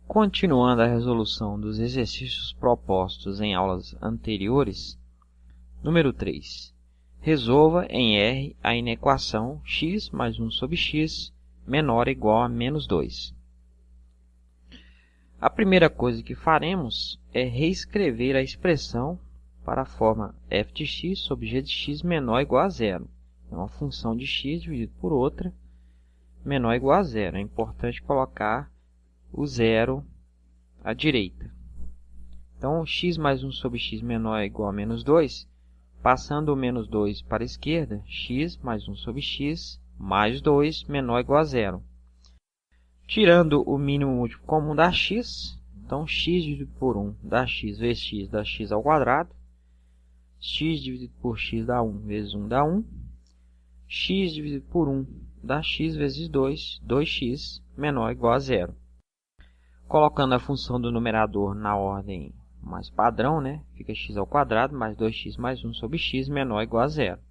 Continuando a resolução dos exercícios propostos em aulas anteriores, número 3. Resolva em R a inequação x mais 1 sobre x menor ou igual a menos 2. A primeira coisa que faremos é reescrever a expressão para a forma f de x sobre g de x menor ou igual a zero. É uma função de x dividido por outra menor ou igual a zero. É importante colocar o zero à direita. Então, x mais 1 sobre x menor ou igual a menos 2, passando o menos 2 para a esquerda, x mais 1 sobre x mais 2 menor ou igual a zero. Tirando o mínimo múltiplo comum da x, então x dividido por 1 dá x vezes x dá x ao quadrado, x dividido por x dá 1 vezes 1 dá 1, x dividido por 1 dá x vezes 2, 2x menor ou igual a zero. Colocando a função do numerador na ordem mais padrão, fica x ao quadrado mais 2x mais 1 sobre x menor ou igual a zero.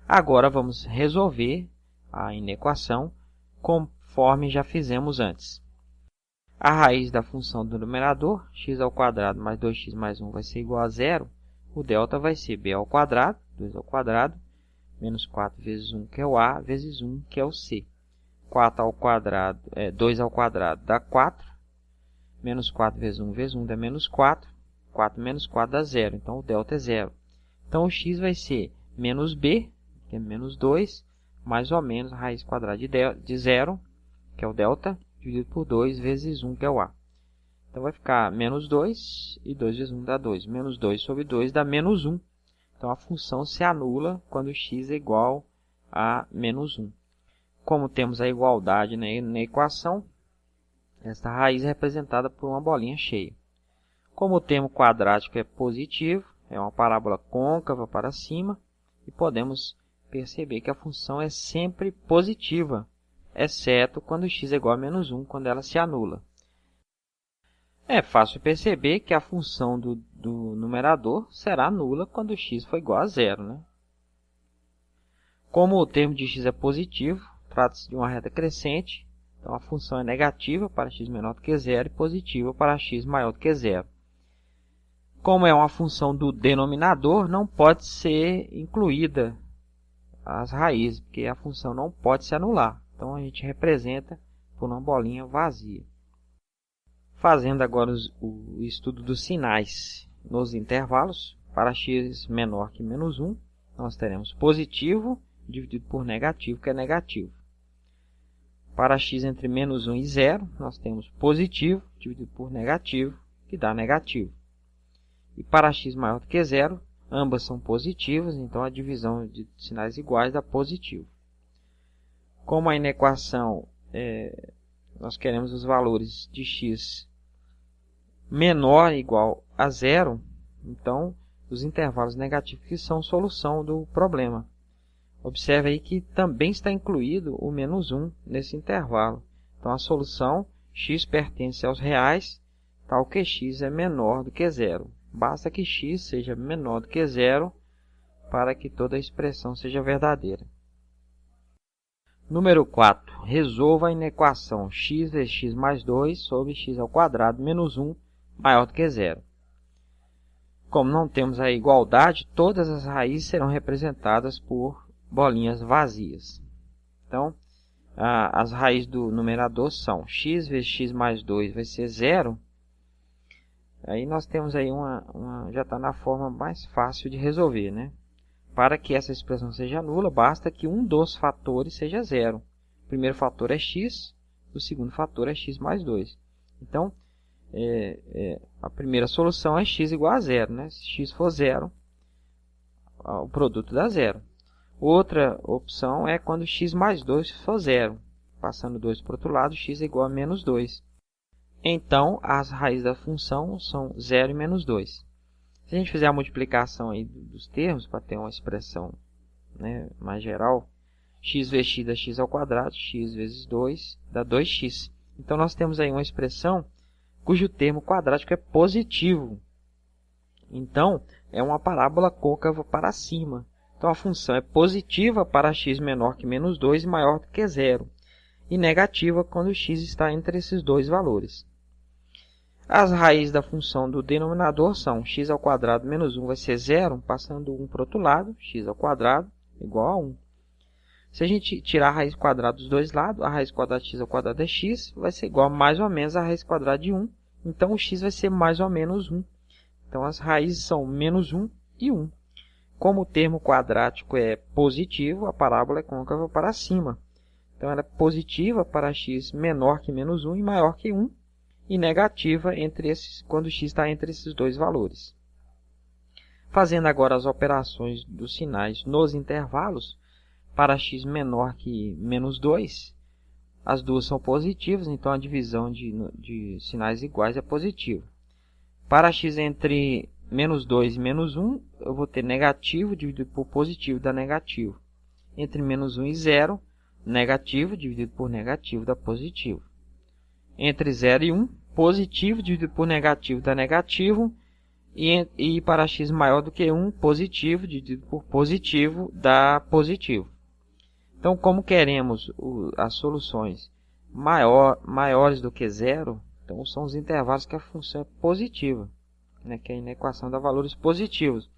Agora vamos resolver a inequação conforme já fizemos antes. A raiz da função do numerador, x ao quadrado mais 2x mais 1 vai ser igual a zero. O delta vai ser b ao quadrado, 2 ao quadrado, menos 4 vezes 1, que é o a, vezes 1, que é o c. 4 ao quadrado, 2 ao quadrado dá 4. Menos 4 vezes 1 dá menos 4. 4 menos 4 dá 0. Então, o delta é 0. Então, o x vai ser menos b, que é menos 2, mais ou menos a raiz quadrada de 0, que é o delta, dividido por 2 vezes 1, que é o a. Então, vai ficar menos 2, e 2 vezes 1 dá 2. Menos 2 sobre 2 dá menos 1. Então, a função se anula quando x é igual a menos 1. Como temos a igualdade na equação, esta raiz é representada por uma bolinha cheia. Como o termo quadrático é positivo, é uma parábola côncava para cima, e podemos perceber que a função é sempre positiva, exceto quando x é igual a menos 1, quando ela se anula. É fácil perceber que a função do numerador será nula quando x for igual a zero. Como o termo de x é positivo, trata-se de uma reta crescente, então a função é negativa para x menor do que zero e positiva para x maior do que zero. Como é uma função do denominador, não pode ser incluída as raízes, porque a função não pode se anular. Então, a gente representa por uma bolinha vazia. Fazendo agora o estudo dos sinais nos intervalos, para x menor que menos 1, nós teremos positivo dividido por negativo, que é negativo. Para x entre menos 1 e 0, nós temos positivo dividido por negativo, que dá negativo. E para x maior do que 0, ambas são positivas, então a divisão de sinais iguais dá positivo. Como a inequação, nós queremos os valores de x menor ou igual a 0, então os intervalos negativos que são solução do problema. Observe aí que também está incluído o menos 1 nesse intervalo. Então, a solução x pertence aos reais, tal que x é menor do que 0. Basta que x seja menor do que 0 para que toda a expressão seja verdadeira. Número 4. Resolva a inequação x vezes x mais 2 sobre x ao quadrado menos 1 maior do que 0. Como não temos a igualdade, todas as raízes serão representadas por bolinhas vazias. Então, as raízes do numerador são x vezes x mais 2 vai ser 0. Aí nós temos aí já está na forma mais fácil de resolver, Para que essa expressão seja nula, basta que um dos fatores seja 0. O primeiro fator é x, o segundo fator é x mais 2. Então, a primeira solução é x igual a 0. Se x for 0, o produto dá 0. Outra opção é quando x mais 2 for 0. Passando 2 para o outro lado, x é igual a menos 2. Então, as raízes da função são 0 e menos 2. Se a gente fizer a multiplicação aí dos termos, para ter uma expressão mais geral, x vezes x dá x ao quadrado, x vezes 2 dá 2x. Então, nós temos aí uma expressão cujo termo quadrático é positivo. Então, é uma parábola côncava para cima. Então, a função é positiva para x menor que menos 2 e maior do que 0. E negativa quando x está entre esses dois valores. As raízes da função do denominador são x ao quadrado menos 1 vai ser 0, passando 1 para o outro lado, x ao quadrado igual a 1. Se a gente tirar a raiz quadrada dos dois lados, a raiz quadrada de x ao quadrado é x, vai ser igual a mais ou menos a raiz quadrada de 1. Então, o x vai ser mais ou menos 1. Então, as raízes são menos 1 e 1. Como o termo quadrático é positivo, a parábola é côncava para cima. Então, ela é positiva para x menor que menos 1 e maior que 1. E negativa quando x está entre esses dois valores. Fazendo agora as operações dos sinais nos intervalos, para x menor que menos 2, as duas são positivas, então a divisão de sinais iguais é positiva. Para x entre menos 2 e menos 1, eu vou ter negativo dividido por positivo dá negativo. Entre menos 1 e 0, negativo dividido por negativo dá positivo. Entre 0 e 1, positivo dividido por negativo dá negativo. E para x maior do que 1, positivo dividido por positivo dá positivo. Então, como queremos as soluções maiores do que 0, então são os intervalos que a função é positiva, né, que é na equação dá valores positivos.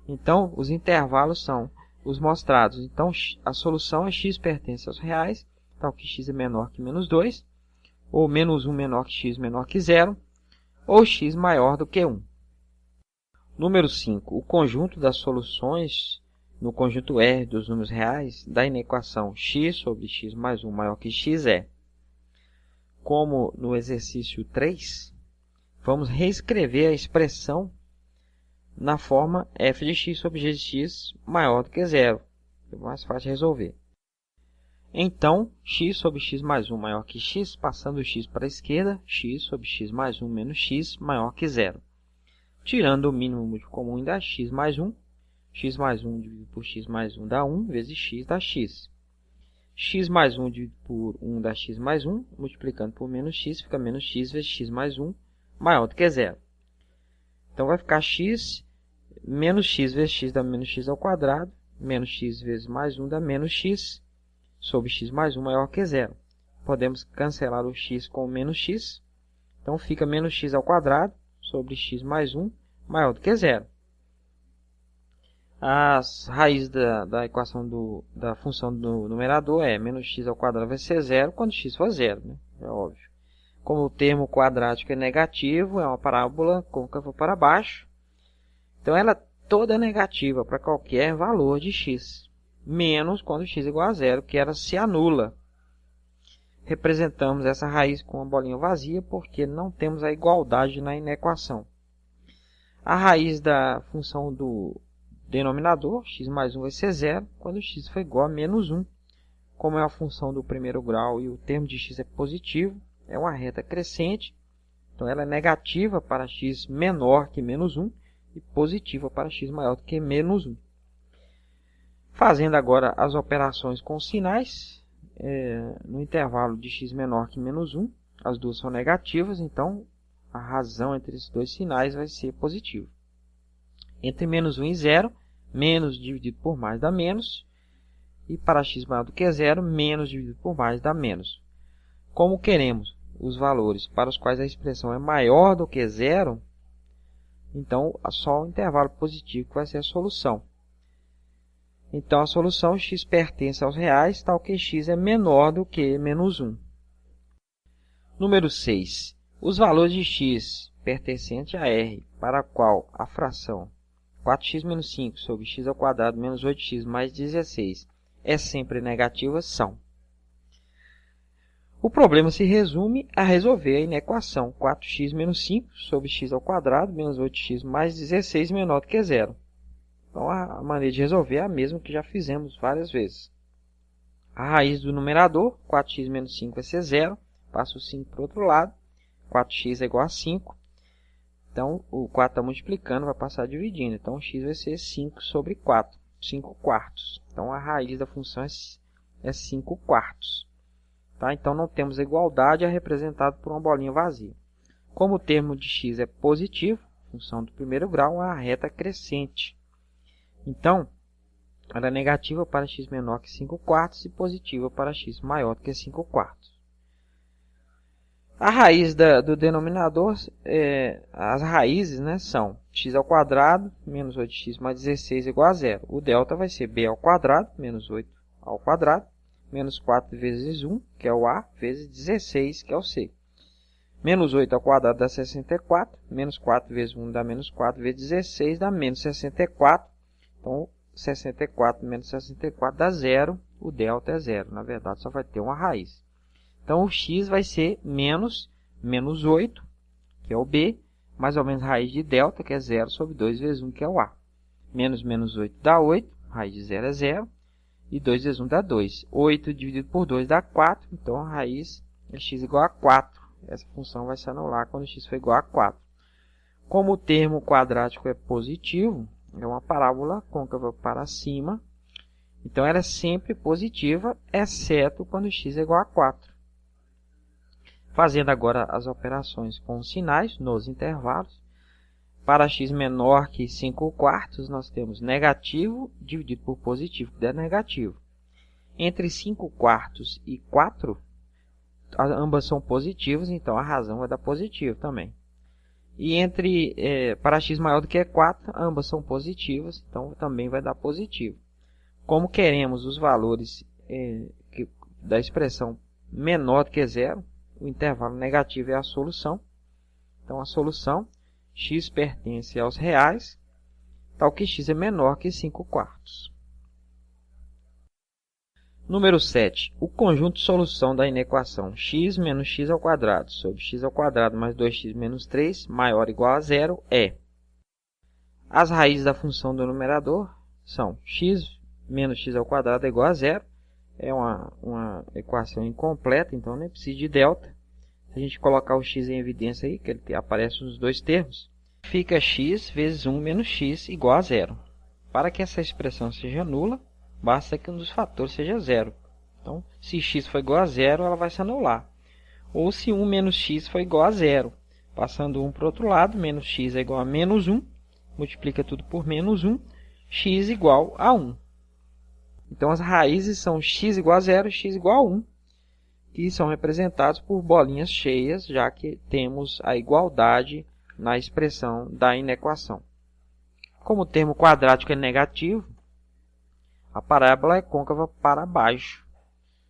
Então, os intervalos são os mostrados. Então, a solução é x pertence aos reais, tal que x é menor que menos 2, ou menos 1 menor que x menor que 0, ou x maior do que 1. Número 5. O conjunto das soluções no conjunto R dos números reais da inequação x sobre x mais 1 maior que x é, como no exercício 3, vamos reescrever a expressão na forma f de x sobre g de x maior do que 0. É mais fácil de resolver. Então, x sobre x mais 1 maior que x, passando o x para a esquerda, x sobre x mais 1 menos x maior que 0. Tirando o mínimo múltiplo comum dá x mais 1. X mais 1 dividido por x mais 1 dá 1, vezes x dá x. X mais 1 dividido por 1 dá x mais 1, multiplicando por menos x, fica menos x vezes x mais 1, maior do que 0. Então, vai ficar x, menos x vezes x dá menos x ao quadrado, menos x vezes mais 1 dá menos x, sobre x mais 1 maior que 0. Podemos cancelar o x com o menos x, então fica menos x ao quadrado, sobre x mais 1, maior do que 0. As raízes da equação da função do numerador é menos x ao quadrado vai ser 0 quando x for 0, né? É óbvio. Como o termo quadrático é negativo, é uma parábola côncava para baixo, então ela é toda negativa para qualquer valor de x, menos quando x é igual a 0, que ela se anula. Representamos essa raiz com uma bolinha vazia porque não temos a igualdade na inequação. A raiz da função do denominador, x mais 1 vai ser 0, quando x for igual a menos 1. Como é a função do primeiro grau e o termo de x é positivo, é uma reta crescente, então ela é negativa para x menor que menos 1 e positiva para x maior do que menos 1. Fazendo agora as operações com sinais, no intervalo de x menor que menos 1, as duas são negativas, então a razão entre esses dois sinais vai ser positiva. Entre menos 1 e 0, menos dividido por mais dá menos. E para x maior do que 0, menos dividido por mais dá menos. Como queremos os valores para os quais a expressão é maior do que 0, então só o intervalo positivo que vai ser a solução. Então a solução x pertence aos reais, tal que x é menor do que menos 1. Número 6. Os valores de x pertencente a R, para a qual a fração 4x menos 5 sobre x ao quadrado menos 8x mais 16 é sempre negativa são. O problema se resume a resolver a inequação 4x menos 5 sobre x ao quadrado menos 8x mais 16 menor do que 0. Então, a maneira de resolver é a mesma que já fizemos várias vezes. A raiz do numerador, 4x menos 5 vai ser 0. Passo o 5 para o outro lado. 4x é igual a 5. Então, o 4 está multiplicando, vai passar dividindo. Então, x vai ser 5 sobre 4, 5 quartos. Então, a raiz da função é 5 quartos. Tá? Então, não temos a igualdade, é representado por uma bolinha vazia. Como o termo de x é positivo, função do primeiro grau, é uma reta crescente. Então, ela é negativa para x menor que 5 quartos e positiva para x maior do que 5 quartos. A raiz do denominador, as raízes, né, são x ao quadrado menos 8x mais 16 igual a zero. O delta vai ser b ao quadrado menos 8 ao quadrado menos 4 vezes 1, que é o a, vezes 16, que é o c. Menos 8 ao quadrado dá 64, menos 4 vezes 1 dá menos 4, vezes 16 dá menos 64. Então, 64 menos 64 dá zero, o delta é zero. Na verdade, só vai ter uma raiz. Então, o x vai ser menos 8, que é o b, mais ou menos raiz de delta, que é 0, sobre 2 vezes 1, que é o a. Menos 8 dá 8, raiz de 0 é 0, e 2 vezes 1 dá 2. 8 dividido por 2 dá 4, então a raiz é x igual a 4. Essa função vai se anular quando x for igual a 4. Como o termo quadrático é positivo, é uma parábola côncava para cima, então ela é sempre positiva, exceto quando x é igual a 4. Fazendo agora as operações com os sinais nos intervalos. Para x menor que 5/4, nós temos negativo dividido por positivo, que dá negativo. Entre 5/4 e 4, ambas são positivas, então a razão vai dar positivo também. E para x maior do que 4, ambas são positivas, então também vai dar positivo. Como queremos os valores da expressão menor do que 0, o intervalo negativo é a solução. Então, a solução, x pertence aos reais, tal que x é menor que 5/4. Número 7. O conjunto de solução da inequação x menos x ao quadrado sobre x ao quadrado mais 2x menos 3 maior ou igual a zero é: as raízes da função do numerador são x menos x ao quadrado é igual a zero. É uma equação incompleta, então nem precisa de delta. Se a gente colocar o x em evidência aí, que ele aparece nos dois termos, fica x vezes 1 menos x igual a zero. Para que essa expressão seja nula, basta que um dos fatores seja zero. Então, se x for igual a zero, ela vai se anular. Ou se 1 menos x for igual a zero. Passando 1 para o outro lado, menos x é igual a menos 1. Multiplica tudo por menos 1. X igual a 1. Então, as raízes são x igual a zero e x igual a 1. Que são representados por bolinhas cheias, já que temos a igualdade na expressão da inequação. Como o termo quadrático é negativo, a parábola é côncava para baixo.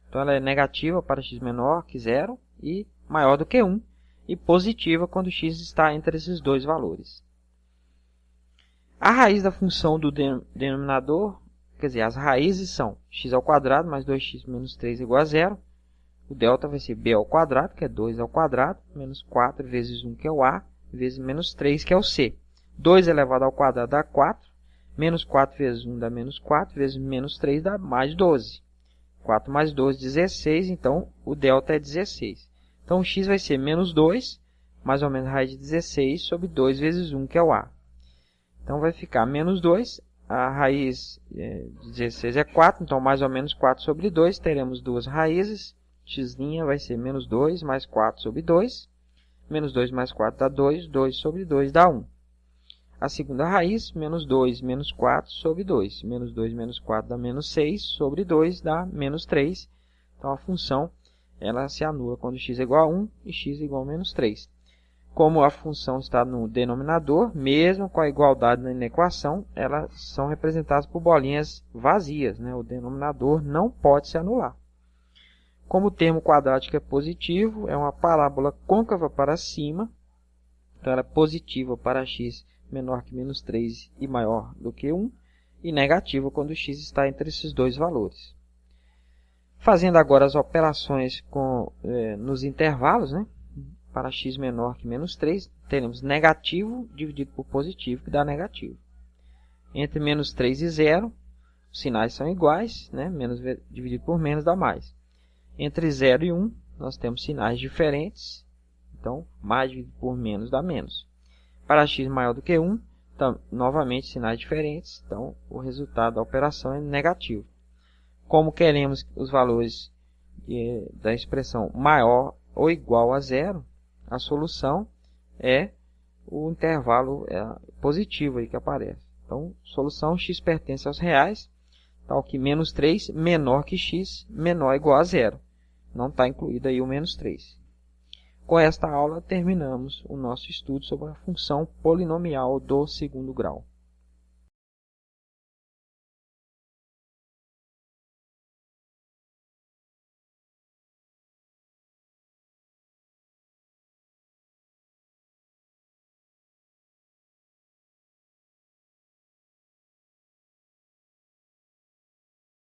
Então, ela é negativa para x menor que 0 e maior do que 1, e positiva quando x está entre esses dois valores. A raiz da função do denominador, quer dizer, as raízes são x ao quadrado mais 2x menos 3 igual a 0. O delta vai ser b ao quadrado, que é 2 ao quadrado, menos 4 vezes 1, que é o a, vezes menos 3, que é o c. 2 elevado ao quadrado dá 4. Menos 4 vezes 1 dá menos 4, vezes menos 3 dá mais 12. 4 mais 12, 16, então o delta é 16. Então, o x vai ser menos 2, mais ou menos raiz de 16, sobre 2 vezes 1, que é o a. Então, vai ficar menos 2, a raiz de 16 é 4, então mais ou menos 4 sobre 2, teremos duas raízes. X' vai ser menos 2 mais 4 sobre 2. Menos 2 mais 4 dá 2, 2 sobre 2 dá 1. A segunda raiz, menos 2 menos 4 sobre 2. Menos 2 menos 4 dá menos 6, sobre 2 dá menos 3. Então, a função ela se anula quando x é igual a 1 e x é igual a menos 3. Como a função está no denominador, mesmo com a igualdade na inequação, elas são representadas por bolinhas vazias, né? O denominador não pode se anular. Como o termo quadrático é positivo, é uma parábola côncava para cima, então ela é positiva para x menor que menos 3 e maior do que 1, e negativa quando x está entre esses dois valores. Fazendo agora as operações nos intervalos, né? Para x menor que menos 3, teremos negativo dividido por positivo, que dá negativo. Entre menos 3 e 0, os sinais são iguais, né? Menos dividido por menos dá mais. Entre 0 e 1, nós temos sinais diferentes, então mais dividido por menos dá menos. Para x maior do que 1, então, novamente sinais diferentes, então o resultado da operação é negativo. Como queremos os valores da expressão maior ou igual a 0, a solução é o intervalo positivo aí que aparece. Então, solução x pertence aos reais, tal que menos 3 menor que x menor ou igual a 0. Não está incluído aí o menos 3. Com esta aula terminamos o nosso estudo sobre a função polinomial do segundo grau.